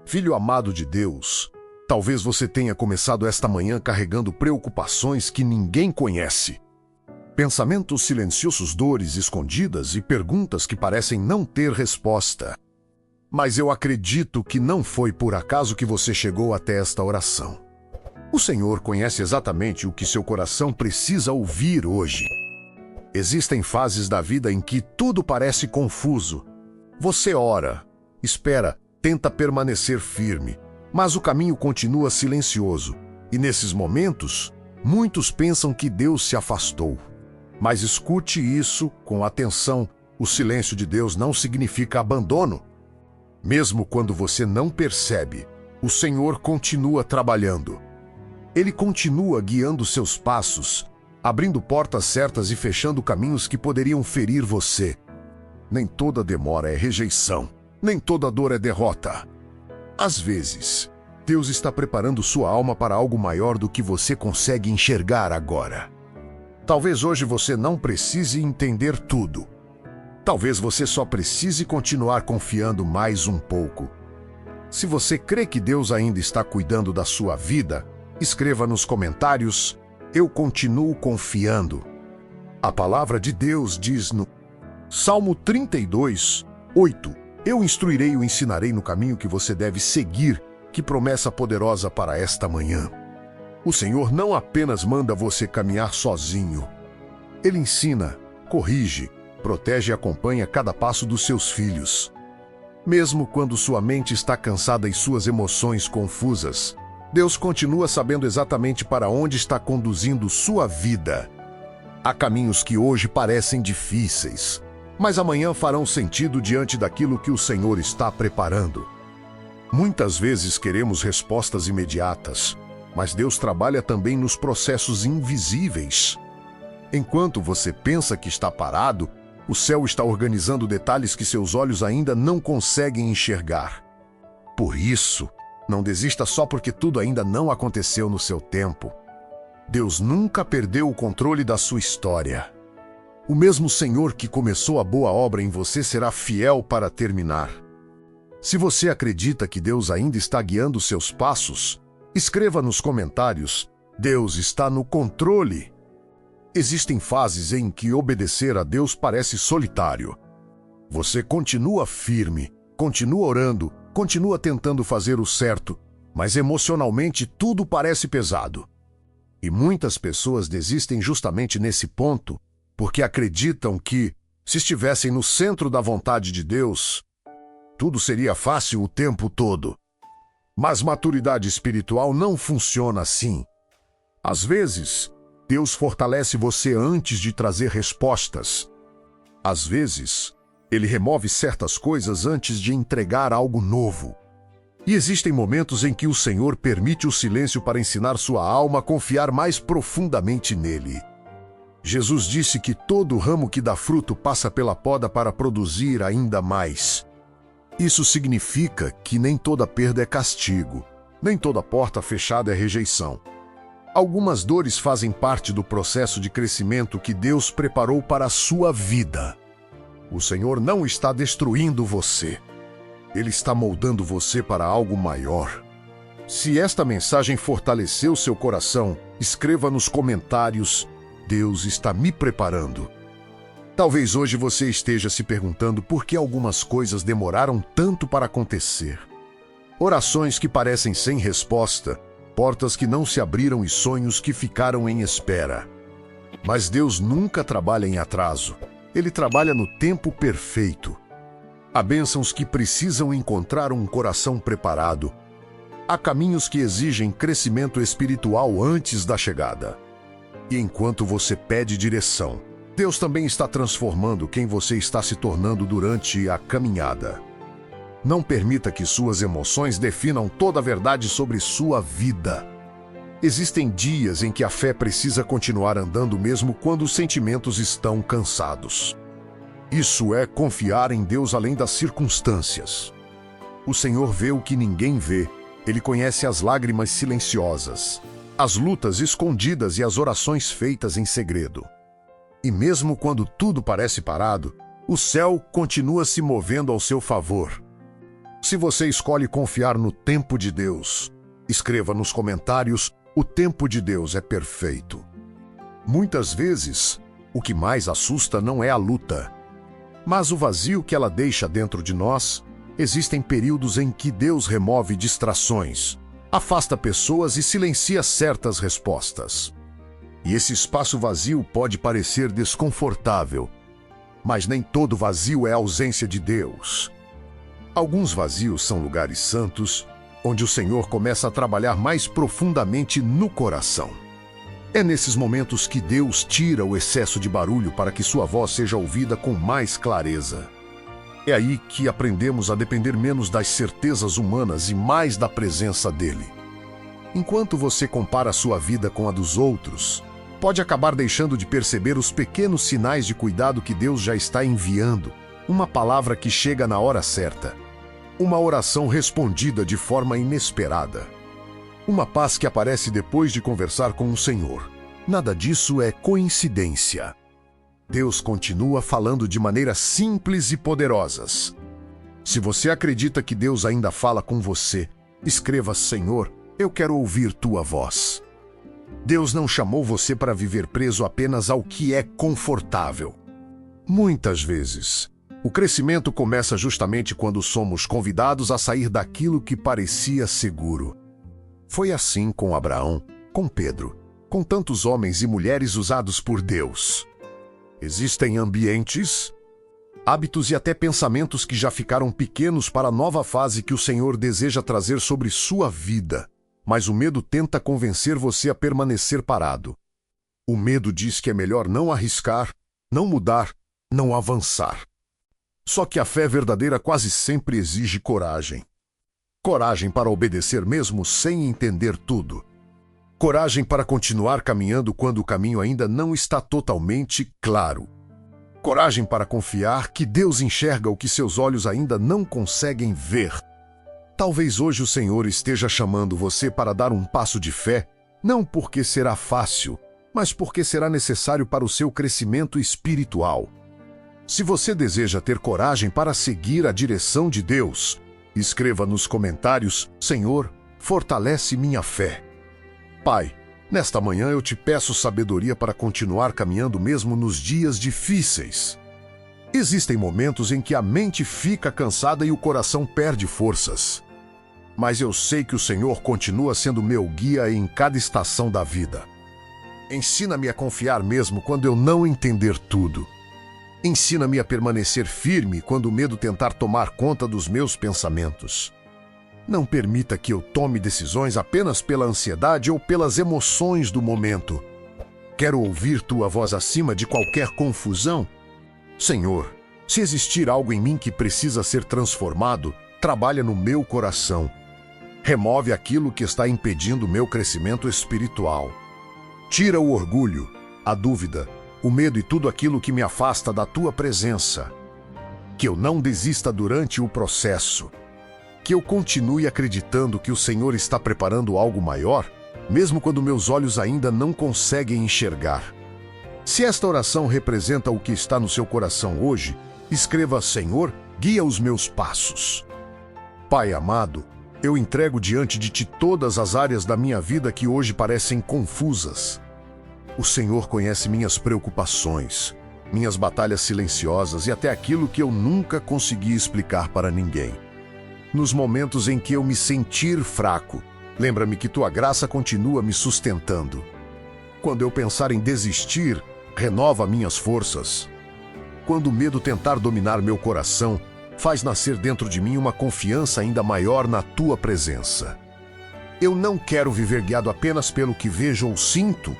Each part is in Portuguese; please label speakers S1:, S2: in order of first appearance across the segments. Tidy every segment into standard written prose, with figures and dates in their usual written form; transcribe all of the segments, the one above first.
S1: Filho amado de Deus, talvez você tenha começado esta manhã carregando preocupações que ninguém conhece. Pensamentos silenciosos, dores escondidas e perguntas que parecem não ter resposta. Mas eu acredito que não foi por acaso que você chegou até esta oração. O Senhor conhece exatamente o que seu coração precisa ouvir hoje. Existem fases da vida em que tudo parece confuso. Você ora, espera, tenta permanecer firme, mas o caminho continua silencioso. E nesses momentos, muitos pensam que Deus se afastou. Mas escute isso com atenção. O silêncio de Deus não significa abandono. Mesmo quando você não percebe, o Senhor continua trabalhando. Ele continua guiando seus passos, abrindo portas certas e fechando caminhos que poderiam ferir você. Nem toda demora é rejeição, nem toda dor é derrota. Às vezes, Deus está preparando sua alma para algo maior do que você consegue enxergar agora. Talvez hoje você não precise entender tudo. Talvez você só precise continuar confiando mais um pouco. Se você crê que Deus ainda está cuidando da sua vida, escreva nos comentários: eu continuo confiando. A palavra de Deus diz no Salmo 32, 8: eu instruirei e o ensinarei no caminho que você deve seguir. Que promessa poderosa para esta manhã. O Senhor não apenas manda você caminhar sozinho. Ele ensina, corrige, protege e acompanha cada passo dos seus filhos. Mesmo quando sua mente está cansada e suas emoções confusas, Deus continua sabendo exatamente para onde está conduzindo sua vida. Há caminhos que hoje parecem difíceis, mas amanhã farão sentido diante daquilo que o Senhor está preparando. Muitas vezes queremos respostas imediatas, mas Deus trabalha também nos processos invisíveis. Enquanto você pensa que está parado, o céu está organizando detalhes que seus olhos ainda não conseguem enxergar. Por isso, não desista só porque tudo ainda não aconteceu no seu tempo. Deus nunca perdeu o controle da sua história. O mesmo Senhor que começou a boa obra em você será fiel para terminar. Se você acredita que Deus ainda está guiando seus passos, escreva nos comentários: Deus está no controle. Existem fases em que obedecer a Deus parece solitário. Você continua firme, continua orando, continua tentando fazer o certo, mas emocionalmente tudo parece pesado. E muitas pessoas desistem justamente nesse ponto, porque acreditam que, se estivessem no centro da vontade de Deus, tudo seria fácil o tempo todo. Mas maturidade espiritual não funciona assim. Às vezes, Deus fortalece você antes de trazer respostas. Às vezes, Ele remove certas coisas antes de entregar algo novo. E existem momentos em que o Senhor permite o silêncio para ensinar sua alma a confiar mais profundamente nele. Jesus disse que todo ramo que dá fruto passa pela poda para produzir ainda mais. Isso significa que nem toda perda é castigo, nem toda porta fechada é rejeição. Algumas dores fazem parte do processo de crescimento que Deus preparou para a sua vida. O Senhor não está destruindo você. Ele está moldando você para algo maior. Se esta mensagem fortaleceu seu coração, escreva nos comentários: Deus está me preparando. Talvez hoje você esteja se perguntando por que algumas coisas demoraram tanto para acontecer. Orações que parecem sem resposta, portas que não se abriram e sonhos que ficaram em espera. Mas Deus nunca trabalha em atraso. Ele trabalha no tempo perfeito. Há bênçãos que precisam encontrar um coração preparado. Há caminhos que exigem crescimento espiritual antes da chegada. E enquanto você pede direção, Deus também está transformando quem você está se tornando durante a caminhada. Não permita que suas emoções definam toda a verdade sobre sua vida. Existem dias em que a fé precisa continuar andando mesmo quando os sentimentos estão cansados. Isso é confiar em Deus além das circunstâncias. O Senhor vê o que ninguém vê. Ele conhece as lágrimas silenciosas, as lutas escondidas e as orações feitas em segredo. E mesmo quando tudo parece parado, o céu continua se movendo ao seu favor. Se você escolhe confiar no tempo de Deus, escreva nos comentários: o tempo de Deus é perfeito. Muitas vezes, o que mais assusta não é a luta, mas o vazio que ela deixa dentro de nós. Existem períodos em que Deus remove distrações, afasta pessoas e silencia certas respostas. E esse espaço vazio pode parecer desconfortável, mas nem todo vazio é ausência de Deus. Alguns vazios são lugares santos, onde o Senhor começa a trabalhar mais profundamente no coração. É nesses momentos que Deus tira o excesso de barulho para que sua voz seja ouvida com mais clareza. É aí que aprendemos a depender menos das certezas humanas e mais da presença dele. Enquanto você compara sua vida com a dos outros, pode acabar deixando de perceber os pequenos sinais de cuidado que Deus já está enviando, uma palavra que chega na hora certa, uma oração respondida de forma inesperada, uma paz que aparece depois de conversar com o Senhor. Nada disso é coincidência. Deus continua falando de maneiras simples e poderosas. Se você acredita que Deus ainda fala com você, escreva: Senhor, eu quero ouvir tua voz. Deus não chamou você para viver preso apenas ao que é confortável. Muitas vezes, o crescimento começa justamente quando somos convidados a sair daquilo que parecia seguro. Foi assim com Abraão, com Pedro, com tantos homens e mulheres usados por Deus. Existem ambientes, hábitos e até pensamentos que já ficaram pequenos para a nova fase que o Senhor deseja trazer sobre sua vida, mas o medo tenta convencer você a permanecer parado. O medo diz que é melhor não arriscar, não mudar, não avançar. Só que a fé verdadeira quase sempre exige coragem. Coragem para obedecer mesmo sem entender tudo. Coragem para continuar caminhando quando o caminho ainda não está totalmente claro. Coragem para confiar que Deus enxerga o que seus olhos ainda não conseguem ver. Talvez hoje o Senhor esteja chamando você para dar um passo de fé, não porque será fácil, mas porque será necessário para o seu crescimento espiritual. Se você deseja ter coragem para seguir a direção de Deus, escreva nos comentários: Senhor, fortalece minha fé. Pai, nesta manhã eu te peço sabedoria para continuar caminhando mesmo nos dias difíceis. Existem momentos em que a mente fica cansada e o coração perde forças. Mas eu sei que o Senhor continua sendo meu guia em cada estação da vida. Ensina-me a confiar mesmo quando eu não entender tudo. Ensina-me a permanecer firme quando o medo tentar tomar conta dos meus pensamentos. Não permita que eu tome decisões apenas pela ansiedade ou pelas emoções do momento. Quero ouvir tua voz acima de qualquer confusão. Senhor, se existir algo em mim que precisa ser transformado, trabalha no meu coração. Remove aquilo que está impedindo o meu crescimento espiritual. Tira o orgulho, a dúvida, o medo e tudo aquilo que me afasta da tua presença. Que eu não desista durante o processo. Que eu continue acreditando que o Senhor está preparando algo maior, mesmo quando meus olhos ainda não conseguem enxergar. Se esta oração representa o que está no seu coração hoje, escreva: Senhor, guia os meus passos. Pai amado, eu entrego diante de Ti todas as áreas da minha vida que hoje parecem confusas. O Senhor conhece minhas preocupações, minhas batalhas silenciosas e até aquilo que eu nunca consegui explicar para ninguém. Nos momentos em que eu me sentir fraco, lembra-me que Tua graça continua me sustentando. Quando eu pensar em desistir, renova minhas forças. Quando o medo tentar dominar meu coração, faz nascer dentro de mim uma confiança ainda maior na Tua presença. Eu não quero viver guiado apenas pelo que vejo ou sinto.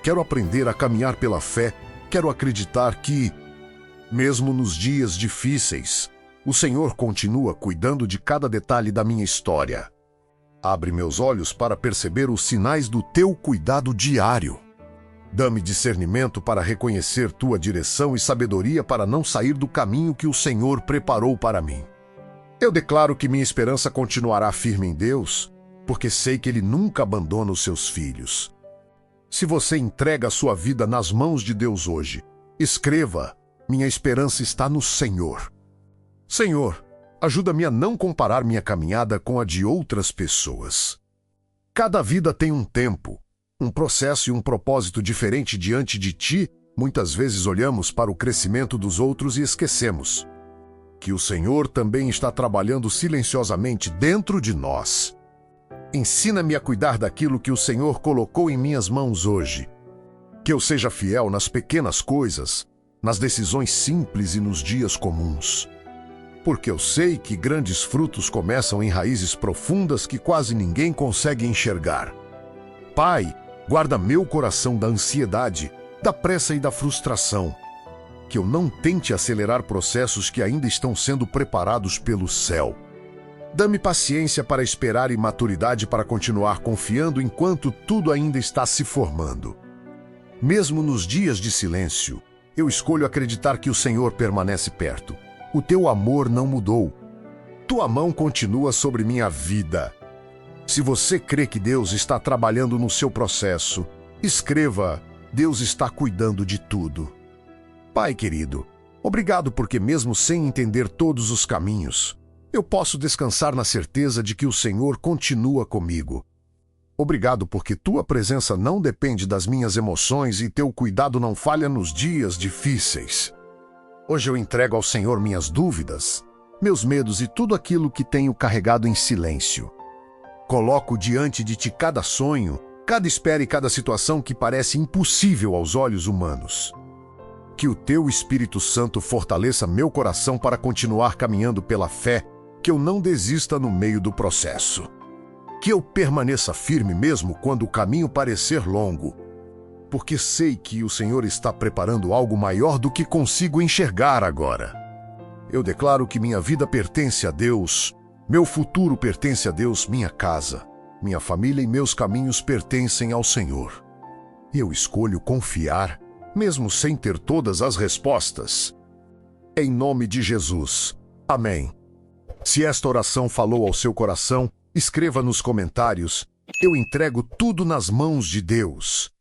S1: Quero aprender a caminhar pela fé. Quero acreditar que, mesmo nos dias difíceis, o Senhor continua cuidando de cada detalhe da minha história. Abre meus olhos para perceber os sinais do Teu cuidado diário. Dá-me discernimento para reconhecer Tua direção e sabedoria para não sair do caminho que o Senhor preparou para mim. Eu declaro que minha esperança continuará firme em Deus, porque sei que Ele nunca abandona os seus filhos. Se você entrega a sua vida nas mãos de Deus hoje, escreva: minha esperança está no Senhor. Senhor, Ajuda-me a não comparar minha caminhada com a de outras pessoas. Cada vida tem um tempo, um processo e um propósito diferente diante de ti. Muitas vezes olhamos para o crescimento dos outros e esquecemos que o Senhor também está trabalhando silenciosamente dentro de nós. Ensina-me a cuidar daquilo que o Senhor colocou em minhas mãos hoje. Que eu seja fiel nas pequenas coisas, nas decisões simples e nos dias comuns. Porque eu sei que grandes frutos começam em raízes profundas que quase ninguém consegue enxergar. Pai, guarda meu coração da ansiedade, da pressa e da frustração. Que eu não tente acelerar processos que ainda estão sendo preparados pelo céu. Dá-me paciência para esperar e maturidade para continuar confiando enquanto tudo ainda está se formando. Mesmo nos dias de silêncio, eu escolho acreditar que o Senhor permanece perto. O teu amor não mudou. Tua mão continua sobre minha vida. Se você crê que Deus está trabalhando no seu processo, escreva: Deus está cuidando de tudo. Pai querido, obrigado porque mesmo sem entender todos os caminhos, eu posso descansar na certeza de que o Senhor continua comigo. Obrigado porque tua presença não depende das minhas emoções e teu cuidado não falha nos dias difíceis. Hoje eu entrego ao Senhor minhas dúvidas, meus medos e tudo aquilo que tenho carregado em silêncio. Coloco diante de ti cada sonho, cada espera e cada situação que parece impossível aos olhos humanos. Que o teu Espírito Santo fortaleça meu coração para continuar caminhando pela fé, que eu não desista no meio do processo. Que eu permaneça firme mesmo quando o caminho parecer longo, porque sei que o Senhor está preparando algo maior do que consigo enxergar agora. Eu declaro que minha vida pertence a Deus, meu futuro pertence a Deus, minha casa, minha família e meus caminhos pertencem ao Senhor. Eu escolho confiar, mesmo sem ter todas as respostas. Em nome de Jesus. Amém. Se esta oração falou ao seu coração, escreva nos comentários: eu entrego tudo nas mãos de Deus.